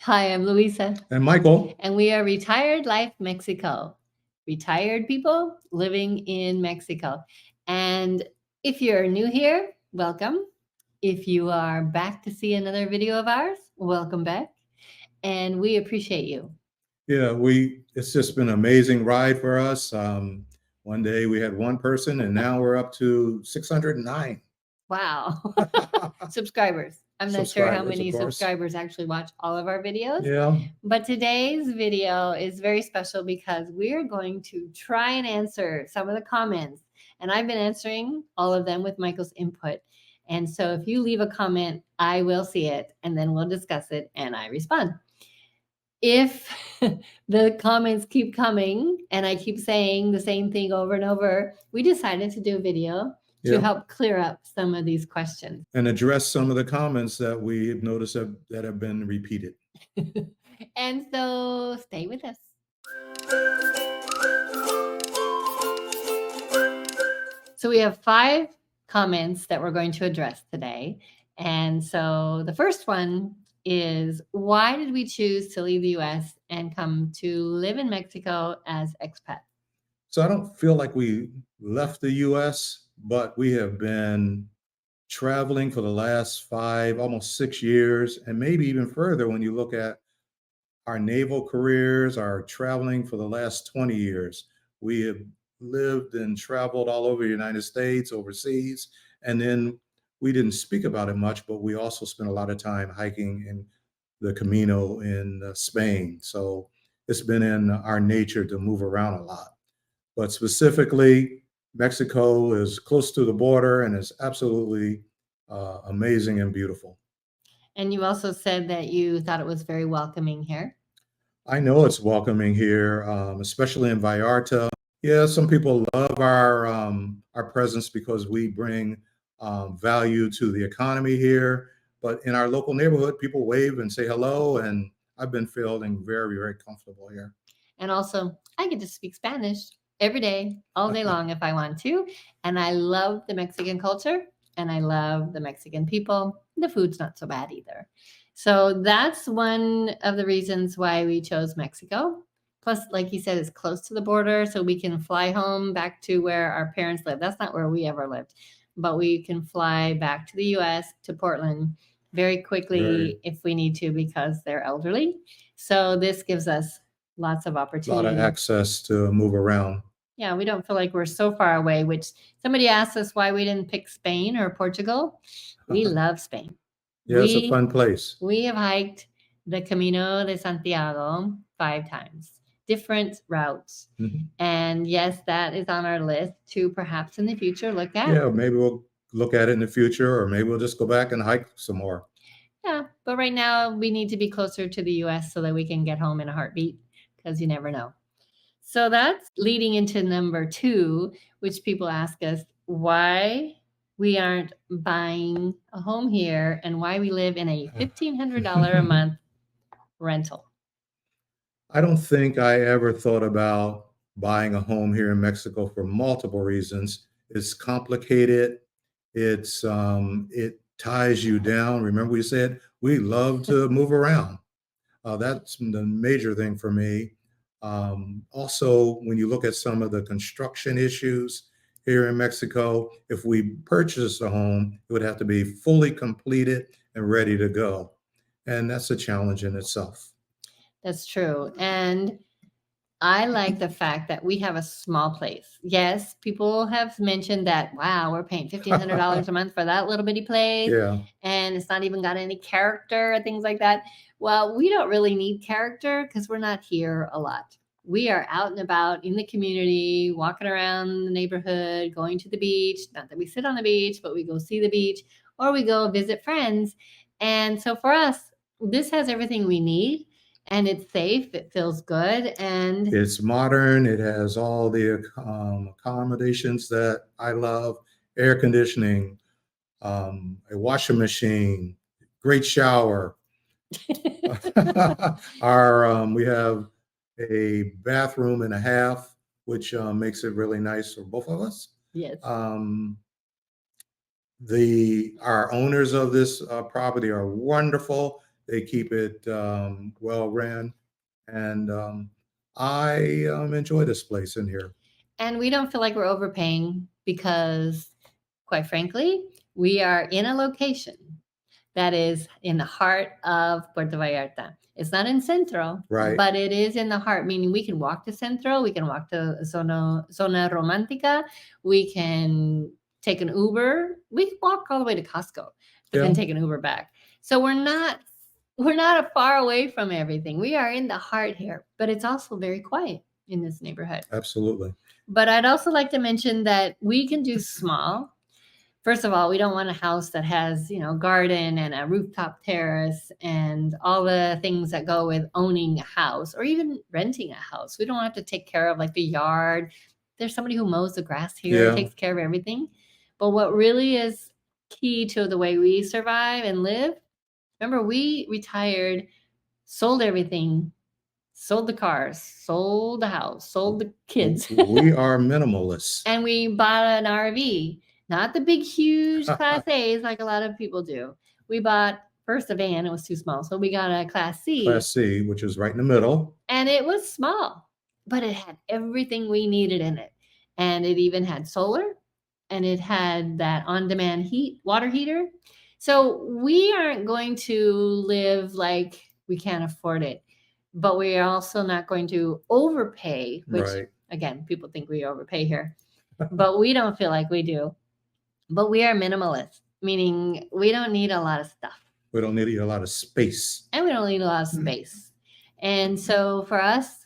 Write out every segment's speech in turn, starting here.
Hi, I'm Luisa, And Michael, and we are Retired Life Mexico. Retired people living in Mexico. And if you're new here, welcome. If you are back to see another video of ours, welcome back. And we appreciate you. yeah, it's just been an amazing ride for us. One day we had one person, and now we're up to 609 Wow. Subscribers. I'm not sure how subscribers, of many course. subscribers actually watch all of our videos. Yeah, But today's video is very special because we're going to try and answer some of the comments. And I've been answering all of them with Michael's input. And so if you leave a comment, I will see it and then we'll discuss it and I respond. If the comments keep coming and I keep saying the same thing over and over, we decided to do a video to yeah, help clear up some of these questions. and address some of the comments that we noticed that have been repeated. And so stay with us. So we have 5 comments that we're going to address today. And so the first one is, why did we choose to leave the US and come to live in Mexico as expats? So I don't feel like we left the U.S., but we have been traveling for the last 5, almost 6 years, and maybe even further when you look at our naval careers, our traveling for the last 20 years. We have lived and traveled all over the United States, overseas, and then we didn't speak about it much, but we also spent a lot of time hiking in the Camino in Spain. So it's been in our nature to move around a lot. But specifically, Mexico is close to the border and is absolutely amazing and beautiful. And you also said that you thought it was very welcoming here. I know it's welcoming here, especially in Vallarta. Yeah, some people love our presence because we bring value to the economy here. But in our local neighborhood, people wave and say hello, and I've been feeling very, very comfortable here. And also, I get to speak Spanish every day, all day long if I want to. And I love the Mexican culture and I love the Mexican people. The food's not so bad either. So that's one of the reasons why we chose Mexico. Plus, like you said, it's close to the border, so we can fly home back to where our parents live. That's not where we ever lived, but we can fly back to the US, to Portland, very quickly Very, if we need to because they're elderly. So this gives us lots of a lot of opportunity. access to move around. Yeah, we don't feel like we're so far away, which somebody asked us why we didn't pick Spain or Portugal. We love Spain. Yeah, it's a fun place. We have hiked the Camino de Santiago 5 times, different routes. Mhm. And yes, that is on our list to perhaps in the future look at. Yeah, maybe we'll look at it in the future, or maybe we'll just go back and hike some more. Yeah, but right now we need to be closer to the US so that we can get home in a heartbeat because you never know. So that's leading into number 2, which people ask us why we aren't buying a home here and why we live in a $1,500 a month rental. I don't think I ever thought about buying a home here in Mexico for multiple reasons. It's complicated. It ties you down. Remember, we said we love to move around. That's the major thing for me. Also, when you look at some of the construction issues here in Mexico, if we purchase a home, it would have to be fully completed and ready to go. And that's a challenge in itself. That's true. And I like the fact that we have a small place. Yes, people have mentioned that, wow, we're paying $1,500 a month for that little bitty place. Yeah. And it's not even got any character or things like that. Well, we don't really need character because we're not here a lot. We are out and about in the community, walking around the neighborhood, going to the beach. Not that we sit on the beach, but we go see the beach or we go visit friends. And so for us, this has everything we need and it's safe. It feels good. And It's modern. It has all the accommodations that I love: air conditioning, a washing machine, great shower. We have a bathroom and a half, which makes it really nice for both of us. yes. Our owners of this property are wonderful. They keep it well ran, and I enjoy this place in here. And we don't feel like we're overpaying because, quite frankly, we are in a location that is in the heart of Puerto Vallarta. It's not in Centro, Right. but it is in the heart, meaning we can walk to Centro, we can walk to Zona Romantica, we can take an Uber, we can walk all the way to Costco, but then Yeah. take an Uber back. So we're not far away from everything. We are in the heart here, but it's also very quiet in this neighborhood. Absolutely. But I'd also like to mention that we can do small. First of all, we don't want a house that has, garden and a rooftop terrace and all the things that go with owning a house or even renting a house. We don't have to take care of like the yard. There's somebody who mows the grass here, Yeah. takes care of everything. But what really is key to the way we survive and live, remember, we retired, sold everything, sold the cars, sold the house, sold the kids. We are minimalists. And we bought an RV, not the big, huge Class A's like a lot of people do. We bought first a van, it was too small. So we got a Class C. Class C, which is right in the middle. And it was small, but it had everything we needed in it. And it even had solar and it had that on-demand water heater. So we aren't going to live like we can't afford it, but we are also not going to overpay, which Right. again, people think we overpay here, but we don't feel like we do. But we are minimalist, meaning we don't need a lot of stuff. We don't need a lot of space. And we don't need a lot of space. And so for us,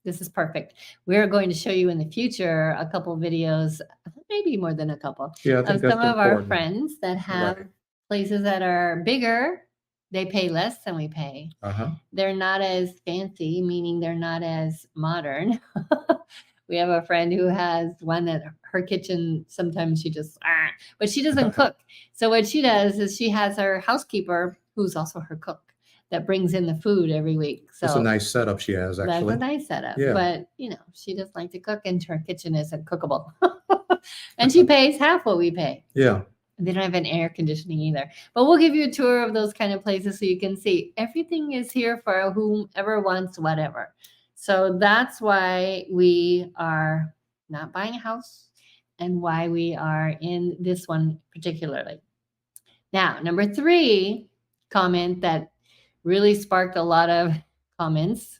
this is perfect. We're going to show you in the future a couple videos, maybe more than a couple, Yeah, I of think some that's of our important. friends that have Right. places that are bigger. They pay less than we pay. Uh-huh. They're not as fancy, meaning they're not as modern. We have a friend who has one that her kitchen, sometimes she just, but she doesn't cook. So what she does is she has her housekeeper, who's also her cook, that brings in the food every week. So It's a nice setup she has, actually. that's a nice setup. Yeah. But, she doesn't like to cook and her kitchen isn't cookable. And she pays half what we pay. Yeah. They don't have an air conditioning either. But we'll give you a tour of those kind of places so you can see everything is here for whomever wants whatever. So that's why we are not buying a house and why we are in this one particularly. Now, number 3 comment that really sparked a lot of comments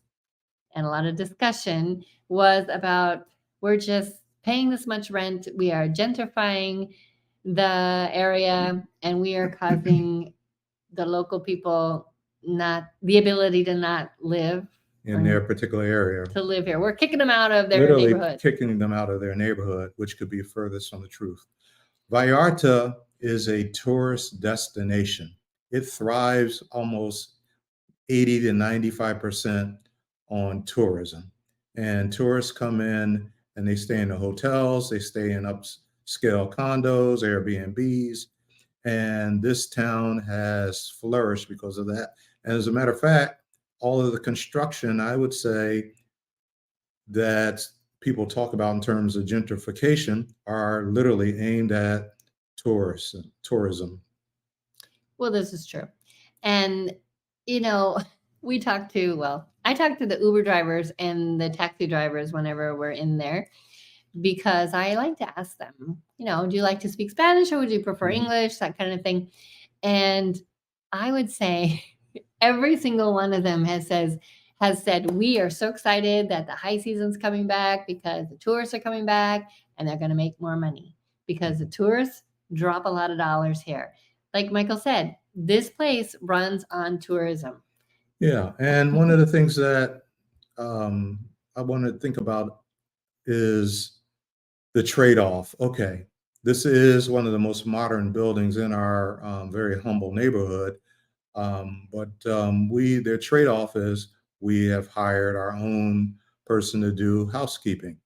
and a lot of discussion was about we're just paying this much rent. We are gentrifying the area and we are causing the local people not the ability to not live in their particular area. To live here. We're kicking them out of their Literally neighborhood. kicking them out of their neighborhood, which could be furthest from the truth. Vallarta is a tourist destination. It thrives almost 80 to 95% on tourism. And tourists come in and they stay in the hotels, they stay in upscale condos, Airbnbs, and this town has flourished because of that. And as a matter of fact, all of the construction, I would say, that people talk about in terms of gentrification are literally aimed at tourism. Well, this is true. And, I talk to the Uber drivers and the taxi drivers whenever we're in there, because I like to ask them, do you like to speak Spanish or would you prefer English, that kind of thing. And I would say every single one of them has said, we are so excited that the high season's coming back because the tourists are coming back and they're going to make more money because the tourists drop a lot of dollars here. Like Michael said, this place runs on tourism. Yeah. And one of the things that I want to think about is the trade-off. Okay, this is one of the most modern buildings in our very humble neighborhood. But their trade-off is we have hired our own person to do housekeeping.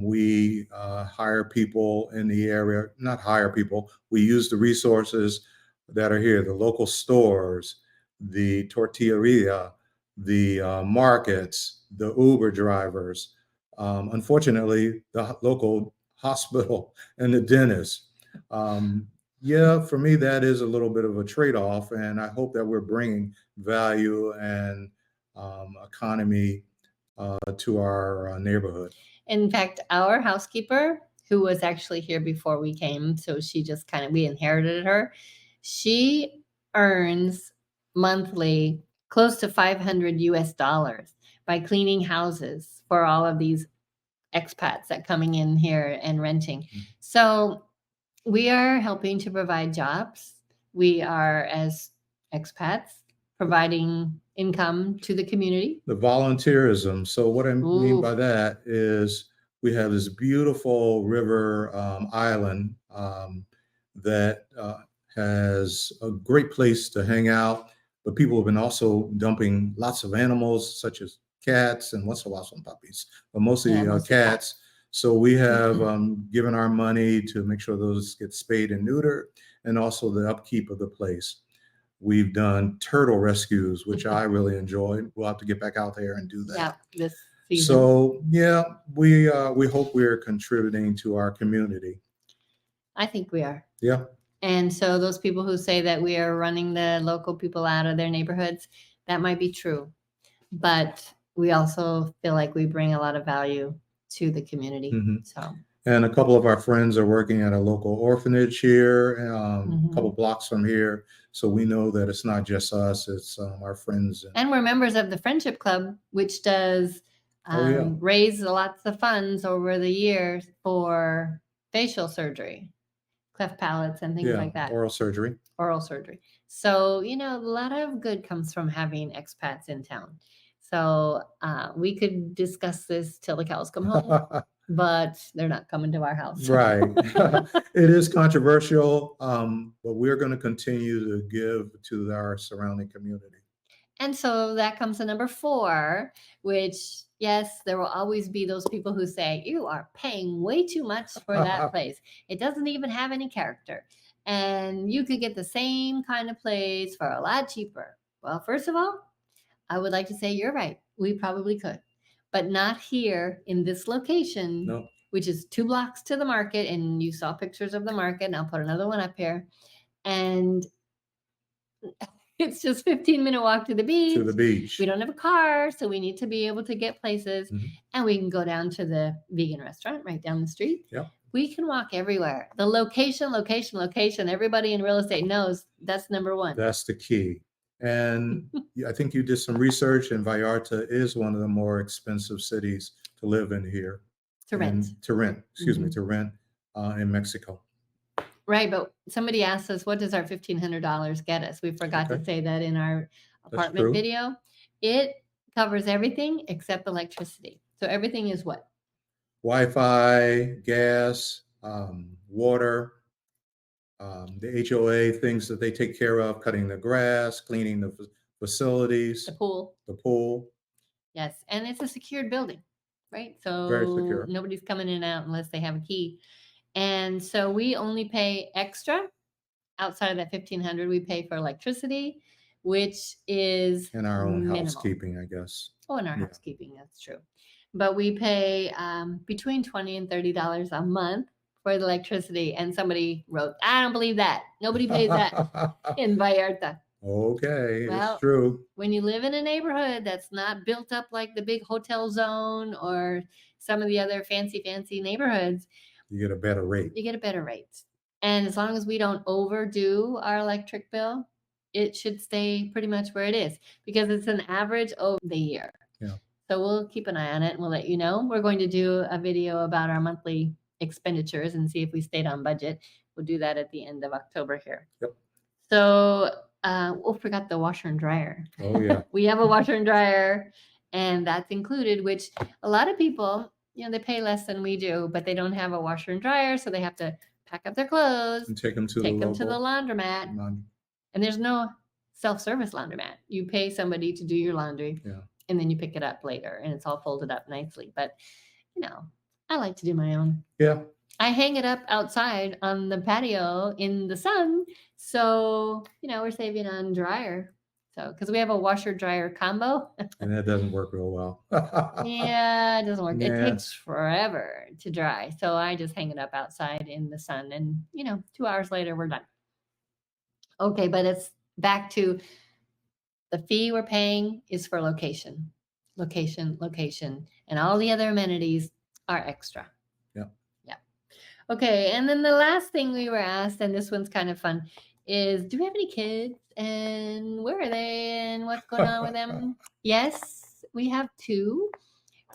We hire people in the area, not hire people, we use the resources that are here, the local stores, the tortilleria, the markets, the Uber drivers, unfortunately, the local hospital and the dentist. Yeah, for me, that is a little bit of a trade-off, and I hope that we're bringing value and economy to our neighborhood. In fact, our housekeeper, who was actually here before we came, so she just kind of, we inherited her, she earns monthly close to 500 US dollars by cleaning houses for all of these expats that coming in here and renting. Mhm. So we are helping to provide jobs. We are, as expats, providing income to the community. The volunteerism. So what I mean Ooh, by that is we have this beautiful river island that has a great place to hang out, but people have been also dumping lots of animals such as cats and once in a while some puppies, but mostly yeah, mostly cats. So we have given our money to make sure those get spayed and neutered, and also the upkeep of the place. We've done turtle rescues, which I really enjoy. We'll have to get back out there and do Yeah, that. this season. So yeah, we hope we're contributing to our community. I think we are. Yeah. And so those people who say that we are running the local people out of their neighborhoods, that might be true. But we also feel like we bring a lot of value to the community. Mhm. So And a couple of our friends are working at a local orphanage here, a couple Mhm. blocks from here. So we know that it's not just us; it's our friends. And we're members of the Friendship Club, which does Oh yeah, raise lots of funds over the years for facial surgery, cleft palates, and things yeah, like that, oral surgery. oral surgery. So, a lot of good comes from having expats in town. So, we could discuss this till the cows come home, but they're not coming to our house. Right. It is controversial, but we're going to continue to give to our surrounding community. And so that comes to number 4, which, yes, there will always be those people who say, you are paying way too much for that place. It doesn't even have any character. And you could get the same kind of place for a lot cheaper. Well, first of all, I would like to say you're right. We probably could, but not here in this location, No, which is 2 blocks to the market. And you saw pictures of the market. And I'll put another one up here. And it's just 15-minute walk to the to the beach. We beach. don't have a car, so we need to be able to get places. Mhm. And we can go down to the vegan restaurant right down the street. Yep. We can walk everywhere. The location, location, location. Everybody in real estate knows that's number 1. That's the key. And I think you did some research, and Vallarta is one of the more expensive cities to live in here. To rent. And to rent, excuse me, Mhm. to rent in Mexico. Right, but somebody asked us, what does our $1,500 get us? We forgot to Okay. say that in our That's apartment true. video. It covers everything except electricity. So everything is what? Wi-Fi, gas, water, the HOA, things that they take care of, cutting the grass, cleaning the facilities, The pool. the pool, Yes, and it's a secured building, right? very So secure. nobody's coming in and out unless they have a key. And so we only pay extra outside of that 1,500. We pay for electricity, which is And our own minimal. housekeeping, I guess. Oh, and our Yeah. housekeeping, that's true. But we pay between $20 and $30 a month for the electricity. And somebody wrote, I don't believe that. Nobody pays that in Vallarta. Okay, it's Well, true. when you live in a neighborhood that's not built up like the big hotel zone or some of the other fancy neighborhoods, You get a better rate. you get a better rate. And as long as we don't overdo our electric bill, it should stay pretty much where it is because it's an average over the year. Yeah. So we'll keep an eye on it and we'll let you know. We're going to do a video about our monthly expenditures and see if we stayed on budget. We'll do that at the end of October here. Yep. So, forgot the washer and dryer. Oh yeah. We have a washer and dryer, and that's included, which a lot of people, they pay less than we do, but they don't have a washer and dryer, so they have to pack up their clothes, And take them to take the them to the local. laundromat, and there's no self-service laundromat. You pay somebody to do your laundry, Yeah. and then you pick it up later, and it's all folded up nicely. But, I like to do my own. Yeah. I hang it up outside on the patio in the sun. So, we're saving on dryer. So, because we have a washer dryer combo. And that doesn't work real well. Yeah, it doesn't work. It Yeah. takes forever to dry. So I just hang it up outside in the sun and, 2 hours later we're done. Okay, but it's back to the fee we're paying is for location, location, location, and all the other amenities are extra. Yeah. Yeah. Okay, and then the last thing we were asked, and this one's kind of fun, is do we have any kids and where are they and what's going on with them? Yes, we have two.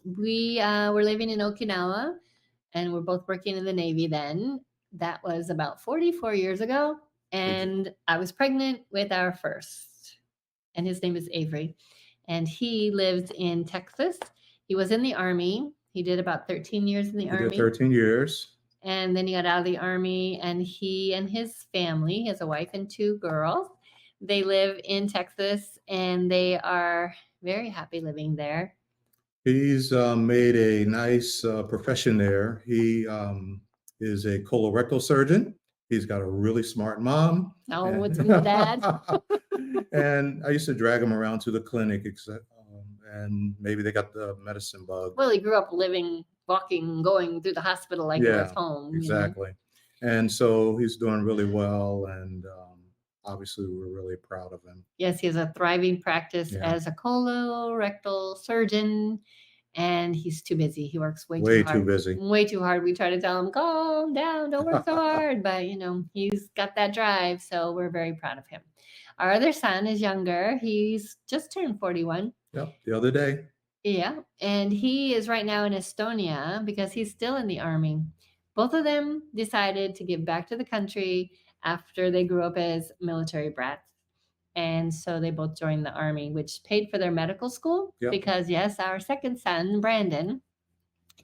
We were living in Okinawa and we're both working in the Navy then. That was about 44 years ago. And I was pregnant with our first. And his name is Avery. And he lives in Texas. He was in the Army. He did about 13 years in the Army. He did 13 years. And then he got out of the Army, and he and his family, he has a wife and two girls. They live in Texas, and they are very happy living there. He's made a nice profession there. He is a colorectal surgeon. He's got a really smart mom. Oh, it's my dad. And I used to drag him around to the clinic, and maybe they got the medicine bug. Well, he grew up living, walking, going through the hospital like it was home. Exactly. And so he's doing really well, and obviously we're really proud of him. Yes, he has a thriving practice as a colorectal surgeon, and he's too busy. He works way too hard. Too busy. Way too hard. We try to tell him, calm down, don't work so hard. But, he's got that drive, so we're very proud of him. Our other son is younger. He's just turned 41. Yep, the other day. Yeah, and he is right now in Estonia because he's still in the Army. Both of them decided to give back to the country after they grew up as military brats. And so they both joined the Army, which paid for their medical school. Yep. Because, yes, our second son, Brandon,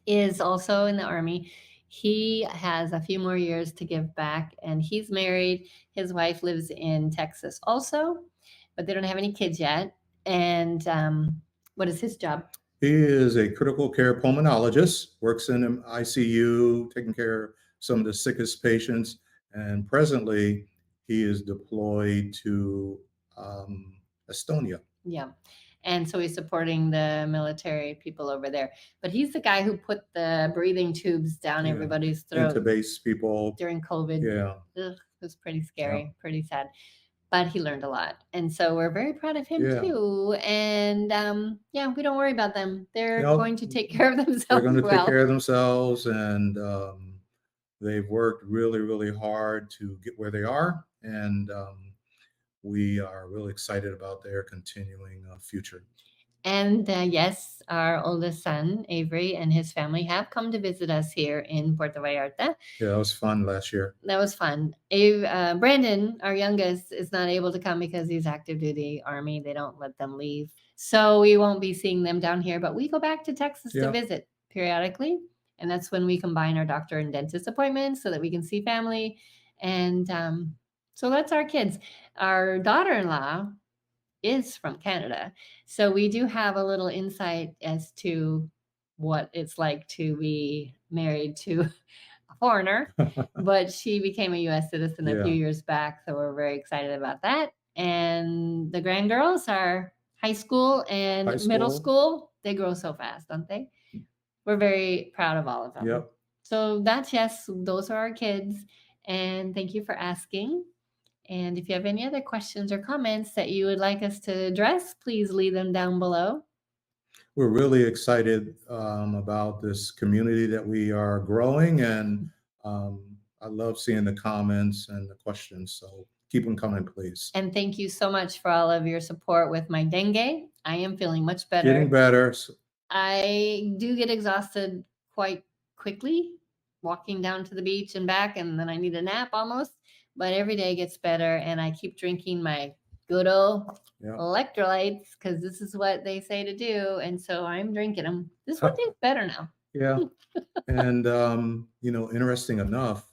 is also in the Army. He has a few more years to give back, and he's married. His wife lives in Texas also, but they don't have any kids yet. And what is his job? He is a critical care pulmonologist, works in an ICU, taking care of some of the sickest patients. And presently, he is deployed to Estonia. Yeah. And so he's supporting the military people over there. But he's the guy who put the breathing tubes down everybody's throat. Intubate people. During COVID. Yeah. Ugh, it was pretty scary, pretty sad. But he learned a lot. And so we're very proud of him too. And we don't worry about them. They're going to take care of themselves. They're going to take care of themselves. And they've worked really, really hard to get where they are. And we are really excited about their continuing future. And yes, our oldest son, Avery, and his family have come to visit us here in Puerto Vallarta. Yeah, that was fun last year. That was fun. Brandon, our youngest, is not able to come because he's active duty Army. They don't let them leave. So we won't be seeing them down here, but we go back to Texas to visit periodically. And that's when we combine our doctor and dentist appointments so that we can see family. And so that's our kids. Our daughter-in-law is from Canada. So we do have a little insight as to what it's like to be married to a foreigner, but she became a U.S. citizen a few years back. So we're very excited about that. And the grandgirls are high school and middle school. They grow so fast, don't they? We're very proud of all of them. Yep. So those are our kids. And thank you for asking. And if you have any other questions or comments that you would like us to address, please leave them down below. We're really excited about this community that we are growing, and I love seeing the comments and the questions. So keep them coming, please. And thank you so much for all of your support with my dengue. I am feeling much better. Getting better. I do get exhausted quite quickly walking down to the beach and back, and then I need a nap almost. But every day gets better, and I keep drinking my good old electrolytes because this is what they say to do. And so I'm drinking them. This one tastes better now. Yeah. And, interesting enough,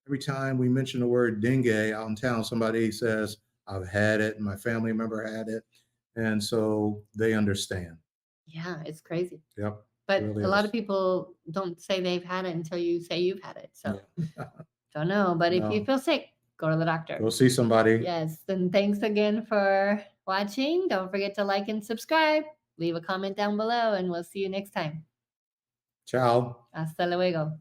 every time we mention the word dengue out in town, somebody says, I've had it, and my family member had it. And so they understand. Yeah, it's crazy. Yep. But really a lot of people don't say they've had it until you say you've had it. So don't know. But if you feel sick, go to the doctor. Go see somebody. Yes. And thanks again for watching. Don't forget to like and subscribe. Leave a comment down below, and we'll see you next time. Ciao. Hasta luego.